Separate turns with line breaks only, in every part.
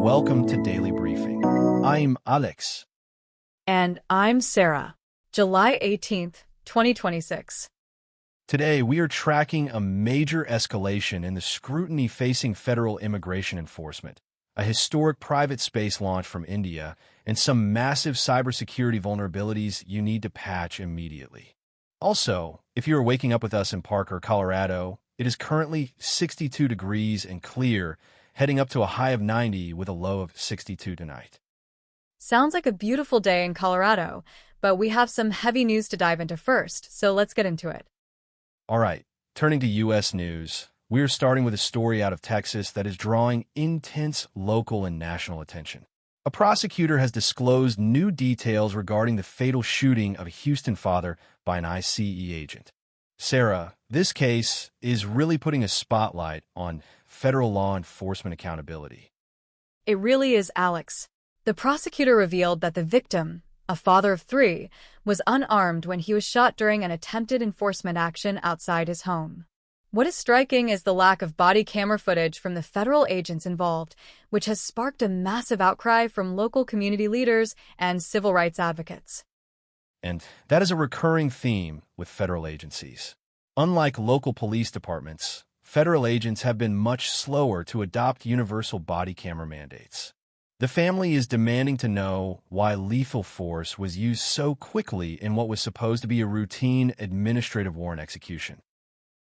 welcome to Daily Briefing. I'm Alex.
And I'm Sarah. July 18th, 2026.
Today, we are tracking a major escalation in the scrutiny facing federal immigration enforcement, a historic private space launch from India, and some massive cybersecurity vulnerabilities you need to patch immediately. Also, if you are waking up with us in Parker, Colorado, it is currently 62 degrees and clear, heading up to a high of 90 with a low of 62 tonight.
Sounds like a beautiful day in Colorado, but we have some heavy news to dive into first, so let's get into it.
All right, turning to U.S. news, we're starting with a story out of Texas that is drawing intense local and national attention. A prosecutor has disclosed new details regarding the fatal shooting of a Houston father by an ICE agent. Sarah, this case is really putting a spotlight on federal law enforcement accountability.
It really is, Alex. The prosecutor revealed that the victim, a father of three, was unarmed when he was shot during an attempted enforcement action outside his home. What is striking is the lack of body camera footage from the federal agents involved, which has sparked a massive outcry from local community leaders and civil rights advocates.
And that is a recurring theme with federal agencies. Unlike local police departments, federal agents have been much slower to adopt universal body camera mandates. The family is demanding to know why lethal force was used so quickly in what was supposed to be a routine administrative warrant execution.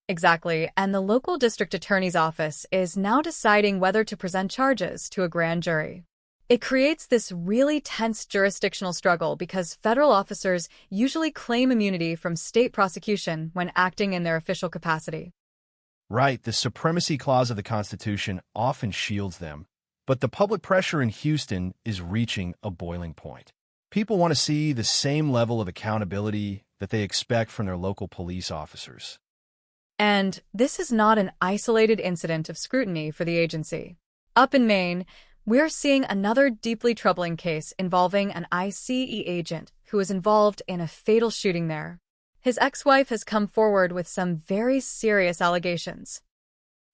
Exactly, and the local district attorney's office is now deciding whether to present charges to a grand jury. It creates this really tense jurisdictional struggle because federal officers usually claim immunity from state prosecution when acting in their official capacity.
Right, the supremacy clause of the Constitution often shields them, but the public pressure in Houston is reaching a boiling point. People want to see the same level of accountability that they expect from their local police officers.
And this is not an isolated incident of scrutiny for the agency. Up in Maine, we're seeing another deeply troubling case involving an ICE agent who was involved in a fatal shooting there. His ex-wife has come forward with some very serious allegations.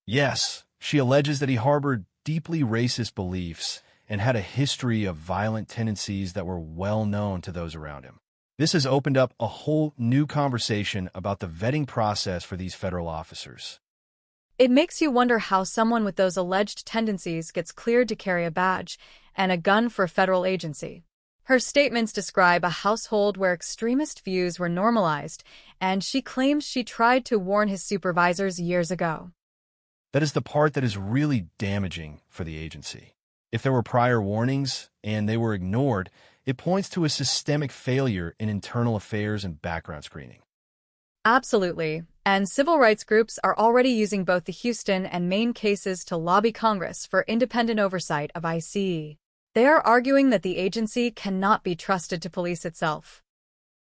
Yes, she alleges that he harbored deeply racist beliefs and had a history of violent tendencies that were well known to those around him. This has opened up a whole new conversation about the vetting process for these federal officers.
It makes you wonder how someone with those alleged tendencies gets cleared to carry a badge and a gun for a federal agency. Her statements describe a household where extremist views were normalized, and she claims she tried to warn his supervisors years ago.
That is the part that is really damaging for the agency. If there were prior warnings and they were ignored, it points to a systemic failure in internal affairs and background screening.
Absolutely, and civil rights groups are already using both the Houston and Maine cases to lobby Congress for independent oversight of ICE. They are arguing that the agency cannot be trusted to police itself.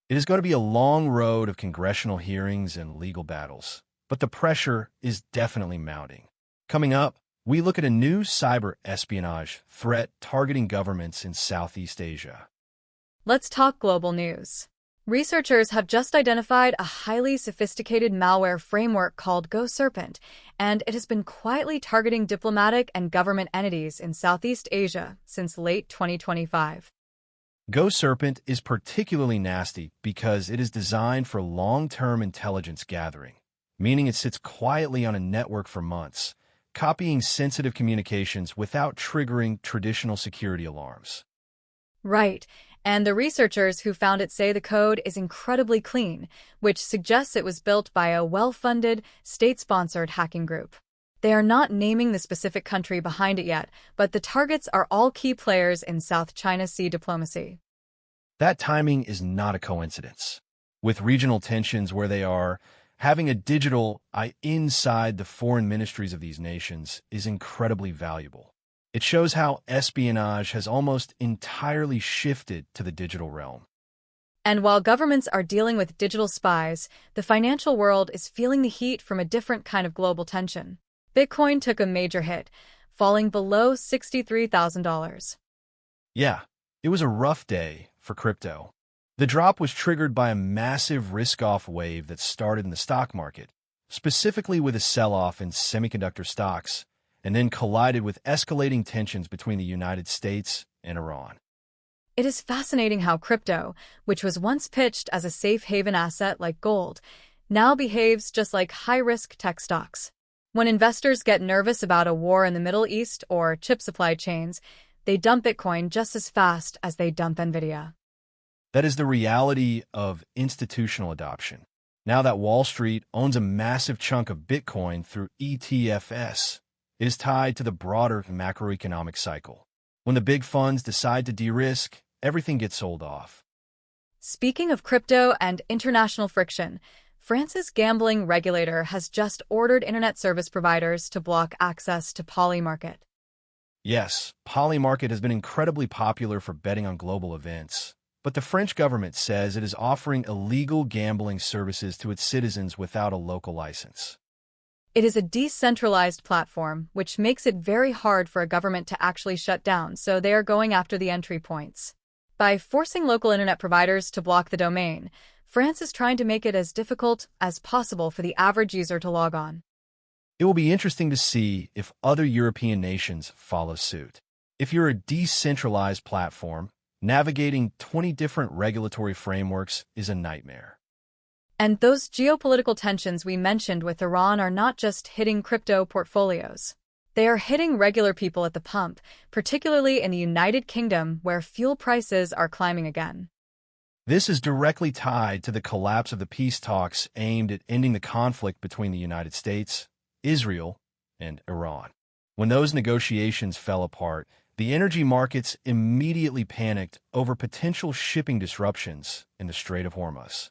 It is going to be a long road of congressional hearings and legal battles, but the pressure is definitely mounting. Coming up, we look at a new cyber espionage threat targeting governments in Southeast Asia.
Let's talk global news. Researchers have just identified a highly sophisticated malware framework called GoSerpent, and it has been quietly targeting diplomatic and government entities in Southeast Asia since late 2025.
GoSerpent is particularly nasty because it is designed for long-term intelligence gathering, meaning it sits quietly on a network for months, copying sensitive communications without triggering traditional security alarms.
Right, and the researchers who found it say the code is incredibly clean, which suggests it was built by a well-funded, state-sponsored hacking group. They are not naming the specific country behind it yet, but the targets are all key players in South China Sea diplomacy.
That timing is not a coincidence. With regional tensions where they are, having a digital eye inside the foreign ministries of these nations is incredibly valuable. It shows how espionage has almost entirely shifted to the digital realm.
And while governments are dealing with digital spies, the financial world is feeling the heat from a different kind of global tension. Bitcoin took a major hit, falling below $63,000.
Yeah, it was a rough day for crypto. The drop was triggered by a massive risk-off wave that started in the stock market, specifically with a sell-off in semiconductor stocks, and then collided with escalating tensions between the United States and Iran.
It is fascinating how crypto, which was once pitched as a safe haven asset like gold, now behaves just like high-risk tech stocks. When investors get nervous about a war in the Middle East or chip supply chains, they dump Bitcoin just as fast as they dump Nvidia.
That is the reality of institutional adoption. Now that Wall Street owns a massive chunk of Bitcoin through ETFs, it is tied to the broader macroeconomic cycle. When the big funds decide to de-risk, everything gets sold off.
Speaking of crypto and international friction, France's gambling regulator has just ordered internet service providers to block access to Polymarket.
Yes, Polymarket has been incredibly popular for betting on global events, but the French government says it is offering illegal gambling services to its citizens without a local license.
It is a decentralized platform, which makes it very hard for a government to actually shut down, so they are going after the entry points. By forcing local internet providers to block the domain, France is trying to make it as difficult as possible for the average user to log on.
It will be interesting to see if other European nations follow suit. If you're a decentralized platform, navigating 20 different regulatory frameworks is a nightmare.
And those geopolitical tensions we mentioned with Iran are not just hitting crypto portfolios. They are hitting regular people at the pump, particularly in the United Kingdom, where fuel prices are climbing again.
This is directly tied to the collapse of the peace talks aimed at ending the conflict between the United States, Israel, and Iran. When those negotiations fell apart, the energy markets immediately panicked over potential shipping disruptions in the Strait of Hormuz.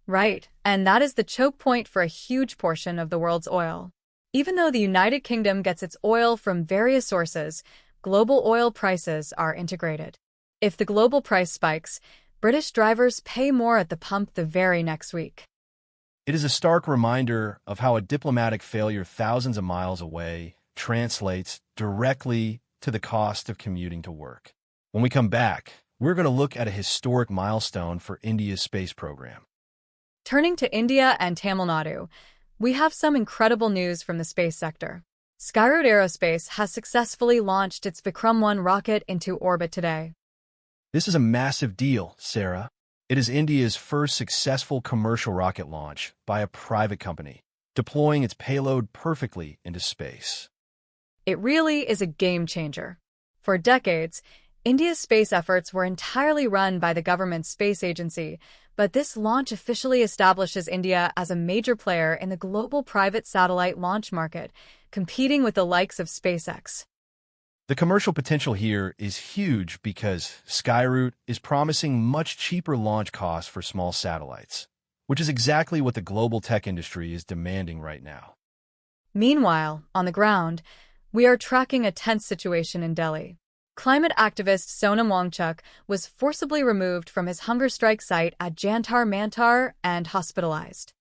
Right, and that is the choke point for a huge portion of the world's oil. Even though the United Kingdom gets its oil from various sources, global oil prices are integrated. If the global price spikes, British drivers pay more at the pump the very next week.
It is a stark reminder of how a diplomatic failure thousands of miles away translates directly to the cost of commuting to work. When we come back, we're going to look at a historic milestone for India's space program.
Turning to India and Tamil Nadu, we have some incredible news from the space sector. Skyroot Aerospace has successfully launched its Vikram 1 rocket into orbit today.
This is a massive deal, Sarah. It is India's first successful commercial rocket launch by a private company, deploying its payload perfectly into space.
It really is a game changer. For decades, India's space efforts were entirely run by the government's space agency, but this launch officially establishes India as a major player in the global private satellite launch market, competing with the likes of SpaceX.
The commercial potential here is huge because Skyroot is promising much cheaper launch costs for small satellites, which is exactly what the global tech industry is demanding right now.
Meanwhile, on the ground, we are tracking a tense situation in Delhi. Climate activist Sonam Wangchuk was forcibly removed from his hunger strike site at Jantar Mantar and hospitalized.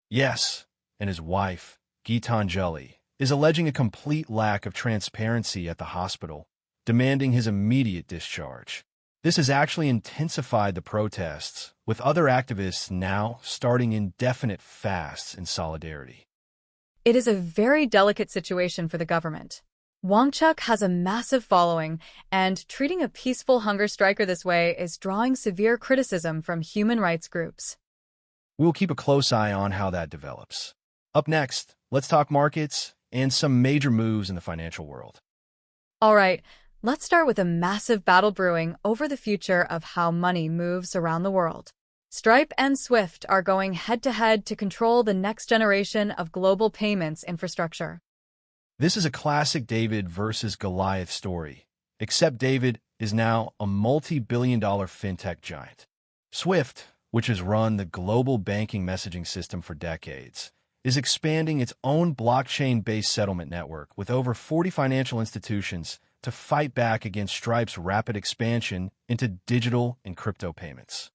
Yes, and his wife, Geetanjali, is alleging a complete lack of transparency at the hospital, demanding his immediate discharge. This has actually intensified the protests, with other activists now starting indefinite fasts in solidarity.
It is a very delicate situation for the government. Wangchuk has a massive following, and treating a peaceful hunger striker this way is drawing severe criticism from human rights groups.
We'll keep a close eye on how that develops. Up next, let's talk markets and some major moves in the financial world.
All right, let's start with a massive battle brewing over the future of how money moves around the world. Stripe and Swift are going head-to-head to control the next generation of global payments infrastructure.
This is a classic David versus Goliath story, except David is now a multi-billion-dollar fintech giant. Swift, which has run the global banking messaging system for decades, is expanding its own blockchain-based settlement network with over 40 financial institutions to fight back against Stripe's rapid expansion into digital and crypto payments.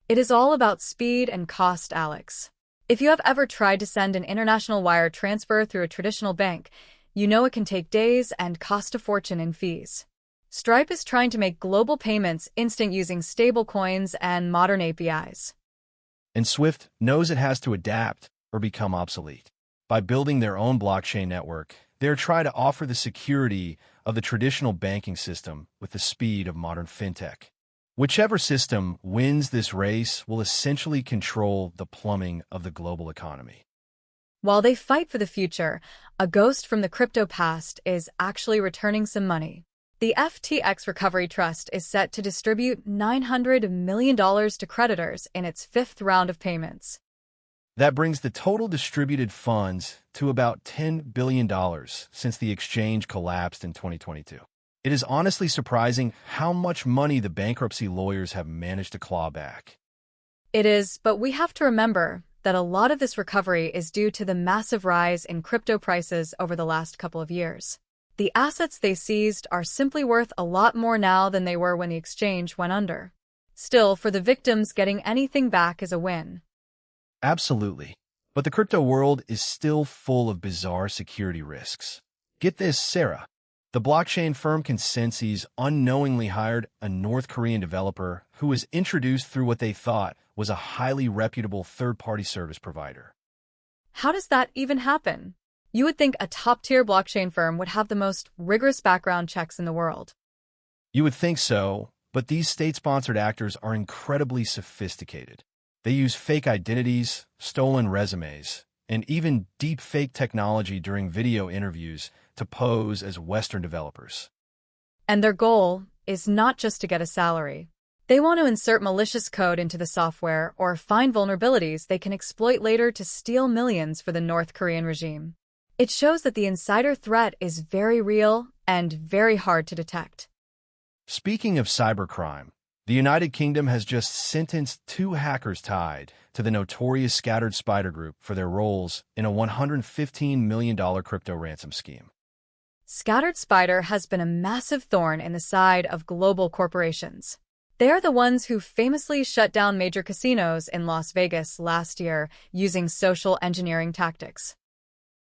It is all about speed and cost, Alex. If you have ever tried to send an international wire transfer through a traditional bank, you know it can take days and cost a fortune in fees. Stripe is trying to make global payments instant using stablecoins and modern APIs.
And Swift knows it has to adapt or become obsolete. By building their own blockchain network, They're trying to offer the security of the traditional banking system with the speed of modern fintech. Whichever system wins this race will essentially control the plumbing of the global economy.
While they fight for the future, a ghost from the crypto past is actually returning some money. The FTX Recovery Trust is set to distribute $900 million to creditors in its fifth round of payments.
That brings the total distributed funds to about $10 billion since the exchange collapsed in 2022. It is honestly surprising how much money the bankruptcy lawyers have managed to claw back.
It is, but we have to remember that a lot of this recovery is due to the massive rise in crypto prices over the last couple of years. The assets they seized are simply worth a lot more now than they were when the exchange went under. Still, for the victims, getting anything back is a win.
Absolutely. But the crypto world is still full of bizarre security risks. Get this, Sarah. The blockchain firm Consensus unknowingly hired a North Korean developer who was introduced through what they thought was a highly reputable third-party service provider.
How does that even happen? You would think a top-tier blockchain firm would have the most rigorous background checks in the world.
You would think so, but these state-sponsored actors are incredibly sophisticated. They use fake identities, stolen resumes, and even deep-fake technology during video interviews to pose as Western developers.
And their goal is not just to get a salary. They want to insert malicious code into the software or find vulnerabilities they can exploit later to steal millions for the North Korean regime. It shows that the insider threat is very real and very hard to detect.
Speaking of cybercrime, the United Kingdom has just sentenced 2 hackers tied to the notorious Scattered Spider Group for their roles in a $115 million crypto ransom scheme.
Scattered Spider has been a massive thorn in the side of global corporations. They are the ones who famously shut down major casinos in Las Vegas last year using social engineering tactics.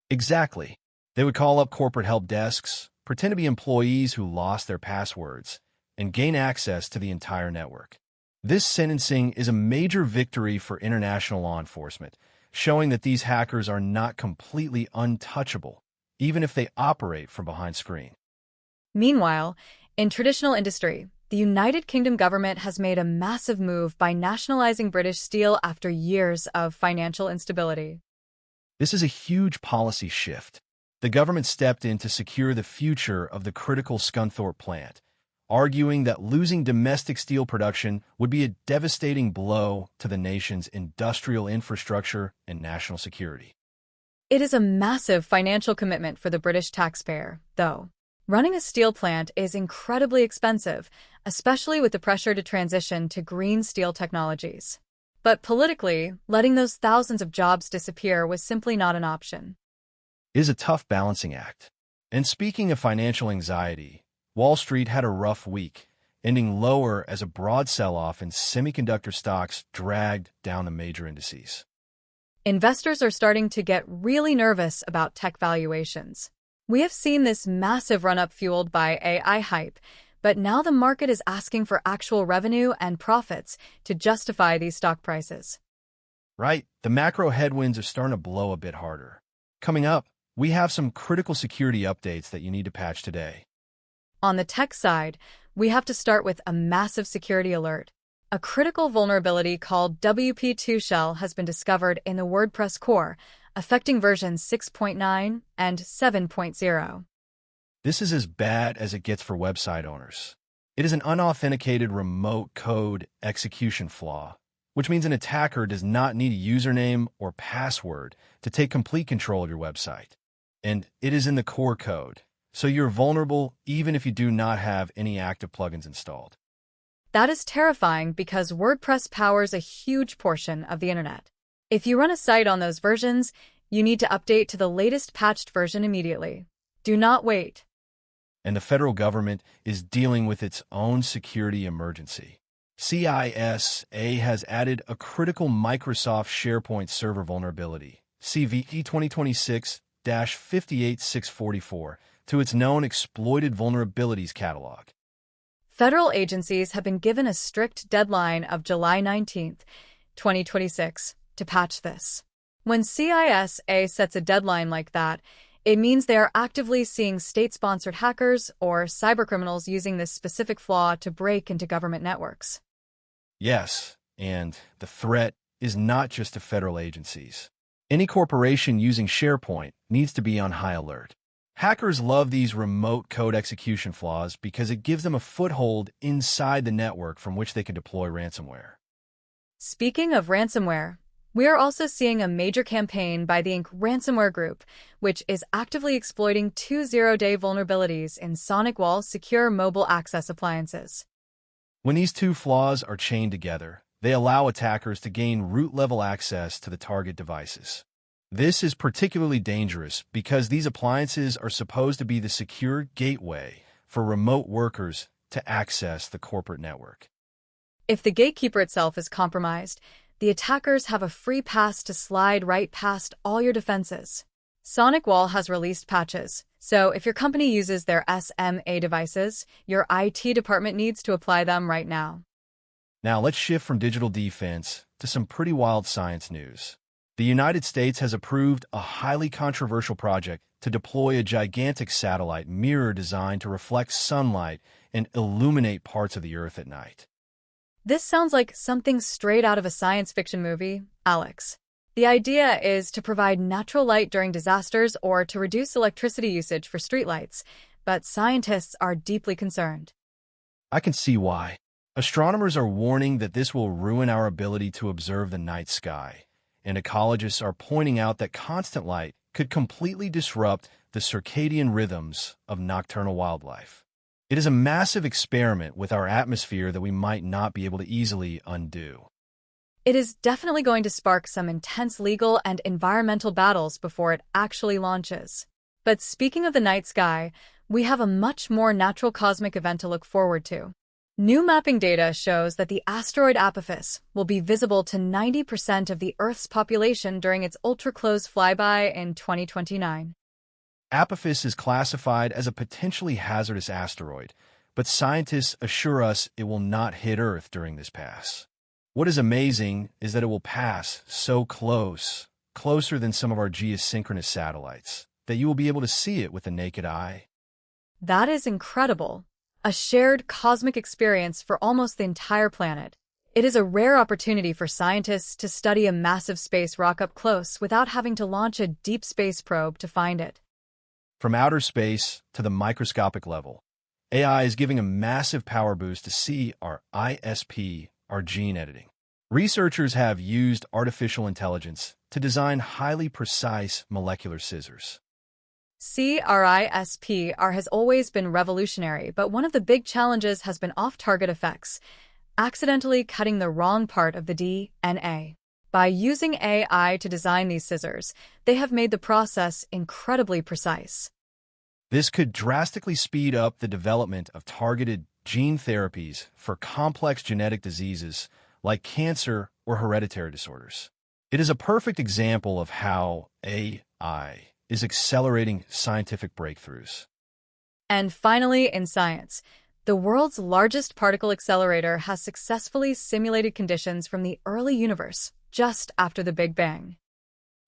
Exactly. They would call up corporate help desks, pretend to be employees who lost their passwords, and gain access to the entire network. This sentencing is a major victory for international law enforcement, showing that these hackers are not completely untouchable, even if they operate from behind screen.
Meanwhile, in traditional industry, the United Kingdom government has made a massive move by nationalizing British steel after years of financial instability.
This is a huge policy shift. The government stepped in to secure the future of the critical Scunthorpe plant, arguing that losing domestic steel production would be a devastating blow to the nation's industrial infrastructure and national security.
It is a massive financial commitment for the British taxpayer, though. Running a steel plant is incredibly expensive, especially with the pressure to transition to green steel technologies. But politically, letting those thousands of jobs disappear was simply not an option.
It is a tough balancing act. And speaking of financial anxiety, Wall Street had a rough week, ending lower as a broad sell-off in semiconductor stocks dragged down the major indices.
Investors are starting to get really nervous about tech valuations. We have seen this massive run-up fueled by AI hype, but now the market is asking for actual revenue and profits to justify these stock prices.
Right, the macro headwinds are starting to blow a bit harder. Coming up, we have some critical security updates that you need to patch today.
On the tech side, we have to start with a massive security alert. A critical vulnerability called WP2 shell has been discovered in the WordPress core, affecting versions 6.9 and 7.0.
This is as bad as it gets for website owners. It is an unauthenticated remote code execution flaw, which means an attacker does not need a username or password to take complete control of your website. And it is in the core code, so you're vulnerable even if you do not have any active plugins installed.
That is terrifying because WordPress powers a huge portion of the internet. If you run a site on those versions, you need to update to the latest patched version immediately. Do not wait.
And the federal government is dealing with its own security emergency. CISA has added a critical Microsoft SharePoint server vulnerability, CVE 2026-58644, to its known exploited vulnerabilities catalog.
Federal agencies have been given a strict deadline of July 19, 2026, to patch this. When CISA sets a deadline like that, It means they are actively seeing state-sponsored hackers or cybercriminals using this specific flaw to break into government networks.
Yes, and the threat is not just to federal agencies. Any corporation using SharePoint needs to be on high alert. Hackers love these remote code execution flaws because it gives them a foothold inside the network from which they can deploy ransomware.
Speaking of ransomware, we are also seeing a major campaign by the Inc. ransomware group, which is actively exploiting two zero-day vulnerabilities in SonicWall's secure mobile access appliances.
When these two flaws are chained together, they allow attackers to gain root-level access to the target devices. This is particularly dangerous because these appliances are supposed to be the secure gateway for remote workers to access the corporate network.
If the gatekeeper itself is compromised, the attackers have a free pass to slide right past all your defenses. SonicWall has released patches, so if your company uses their SMA devices, your IT department needs to apply them right now.
Now let's shift from digital defense to some pretty wild science news. The United States has approved a highly controversial project to deploy a gigantic satellite mirror designed to reflect sunlight and illuminate parts of the Earth at night.
This sounds like something straight out of a science fiction movie, Alex. The idea is to provide natural light during disasters or to reduce electricity usage for streetlights, but scientists are deeply concerned.
I can see why. Astronomers are warning that this will ruin our ability to observe the night sky, and ecologists are pointing out that constant light could completely disrupt the circadian rhythms of nocturnal wildlife. It is a massive experiment with our atmosphere that we might not be able to easily undo.
It is definitely going to spark some intense legal and environmental battles before it actually launches. But speaking of the night sky, we have a much more natural cosmic event to look forward to. New mapping data shows that the asteroid Apophis will be visible to 90% of the Earth's population during its ultra-close flyby in 2029.
Apophis is classified as a potentially hazardous asteroid, but scientists assure us it will not hit Earth during this pass. What is amazing is that it will pass so close, closer than some of our geosynchronous satellites, that you will be able to see it with the naked eye.
That is incredible. A shared cosmic experience for almost the entire planet. It is a rare opportunity for scientists to study a massive space rock up close without having to launch a deep space probe to find it.
From outer space to the microscopic level, AI is giving a massive power boost to see our ISP, our gene editing. Researchers have used artificial intelligence to design highly precise molecular scissors.
CRISPR has always been revolutionary, but one of the big challenges has been off-target effects, accidentally cutting the wrong part of the DNA. By using AI to design these scissors, they have made the process incredibly precise.
This could drastically speed up the development of targeted gene therapies for complex genetic diseases like cancer or hereditary disorders. It is a perfect example of how AI is accelerating scientific breakthroughs.
And finally, in science, the world's largest particle accelerator has successfully simulated conditions from the early universe, just after the Big Bang.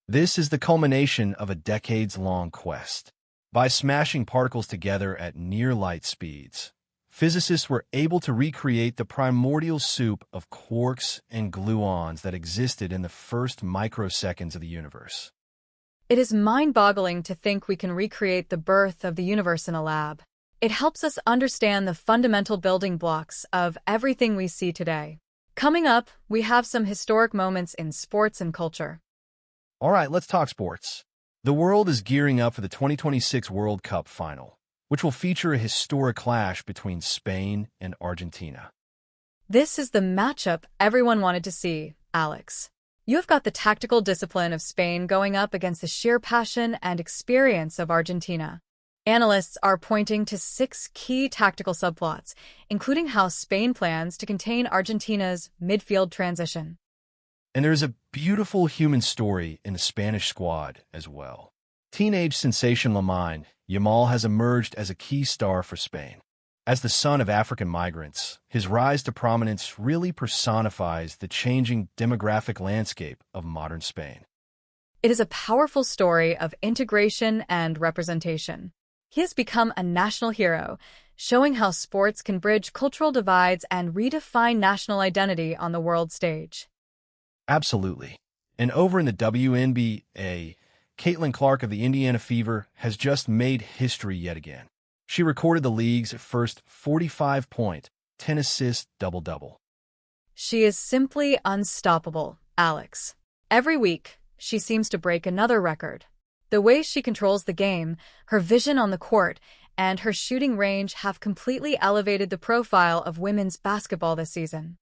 This is the culmination of a decades-long quest. By smashing particles together at near-light speeds, physicists were able to recreate the primordial soup of quarks and gluons that existed in the first microseconds of the universe.
It is mind-boggling to think we can recreate the birth of the universe in a lab. It helps us understand the fundamental building blocks of everything we see today. Coming up, we have some historic moments in sports and culture.
All right, let's talk sports. The world is gearing up for the 2026 World Cup final, which will feature a historic clash between Spain and Argentina.
This is the matchup everyone wanted to see, Alex. You have got the tactical discipline of Spain going up against the sheer passion and experience of Argentina. Analysts are pointing to 6 key tactical subplots, including how Spain plans to contain Argentina's midfield transition.
And there's a beautiful human story in the Spanish squad as well. Teenage sensation Lamine Yamal has emerged as a key star for Spain. As the son of African migrants, his rise to prominence really personifies the changing demographic landscape of modern Spain.
It is a powerful story of integration and representation. He has become a national hero, showing how sports can bridge cultural divides and redefine national identity on the world stage.
Absolutely. And over in the WNBA, Caitlin Clark of the Indiana Fever has just made history yet again. She recorded the league's first 45-point, 10-assist double-double.
She is simply unstoppable, Alex. Every week, she seems to break another record. The way she controls the game, her vision on the court, and her shooting range have completely elevated the profile of women's basketball this season.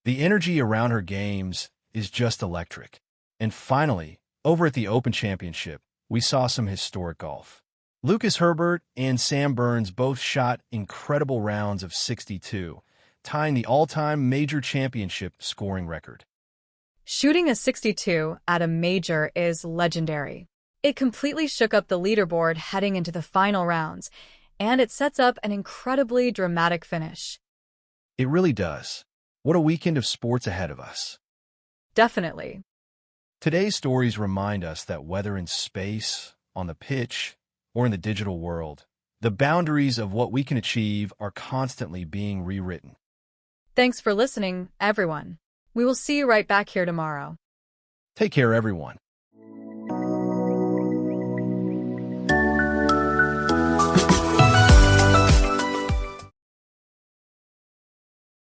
The energy around her games is just electric. And finally, over at the Open Championship, we saw some historic golf. Lucas Herbert and Sam Burns both shot incredible rounds of 62, tying the all-time major championship scoring record.
Shooting a 62 at a major is legendary. It completely shook up the leaderboard heading into the final rounds, and it sets up an incredibly dramatic finish.
It really does. What a weekend of sports ahead of us.
Definitely.
Today's stories remind us that whether in space, on the pitch, or in the digital world, the boundaries of what we can achieve are constantly being rewritten.
Thanks for listening, everyone. We will see you right back here tomorrow.
Take care, everyone.